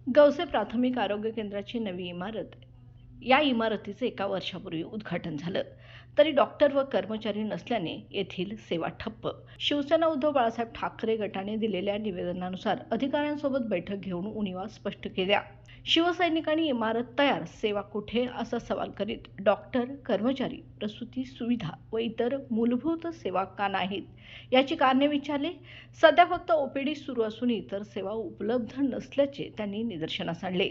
गवसे प्राथमिक आरोग्य केंद्राची नवी इमारत. या इमारतीचे एका वर्षापूर्वी उद्घाटन झालं, तरी डॉक्टर व कर्मचारी नसल्याने येथील सेवा ठप्प. शिवसेना उद्धव बाळासाहेब ठाकरे गटाने दिलेल्या निवेदनानुसार अधिकाऱ्यांसोबत बैठक घेऊन उणिवा स्पष्ट केल्या. शिवसैनिकांनी इमारत तयार, सेवा कुठे असा सवाल करीत डॉक्टर, कर्मचारी, प्रसूती सुविधा व इतर मूलभूत सेवा का नाहीत याची कारणे विचारली. सध्या फक्त ओपीडी सुरू असून इतर सेवा उपलब्ध नसल्याचे त्यांनी निदर्शनास आणले.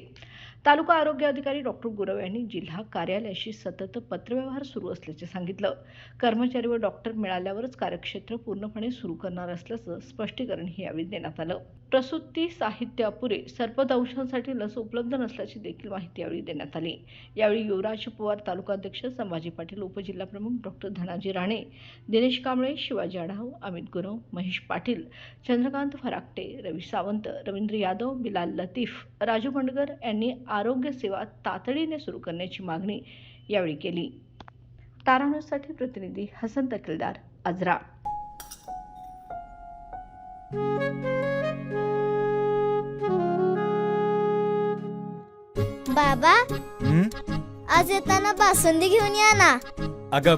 तालुका आरोग्य अधिकारी डॉक्टर गुरव यांनी जिल्हा कार्यालयाशी सतत पत्रव्यवहार सुरू असल्याचे सांगितलं. कर्मचारी व डॉक्टर मिळाल्यावरच कार्यक्षेत्र पूर्णपणे सुरू करणार असल्याचं स्पष्टीकरणही यावेळी देण्यात आलं. प्रसूती साहित्य अपुरे, सर्पदंशासाठी लस उपलब्ध नसल्याची देखील माहिती यावेळी देण्यात आली. यावेळी युवराज पवार तालुका अध्यक्ष, संभाजी पाटील उपजिल्हा प्रमुख, डॉक्टर धनाजी राणे, दिनेश कांबळे, शिवाजी आढाव, अमित गुरव, महेश पाटील, चंद्रकांत फराकटे, रवी सावंत, रवींद्र यादव, बिलाल लतीफ, राजू बंडगर यांनी आरोग्य सेवा तातडीने सुरू करण्याची मागणी यावेळी केली. तारांसाठी प्रतिनिधी हसन तकीलदार, आजरा. बाबा, आज येताना बासुंदी घेऊन या ना. अगं,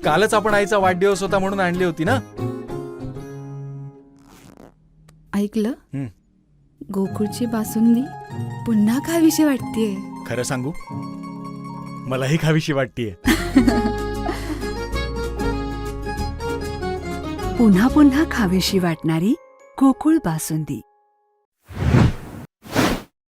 कालच आपण आईचा वाढदिवस होता म्हणून आणली होती ना. ऐकलं, गोकुळची बासुंदी पुन्हा खावीशी वाटतेय. खरं सांगू, मलाही खावीशी वाटतेय. पुन्हा पुन्हा खावीशी वाटणारी गोकुळ बासुंदी.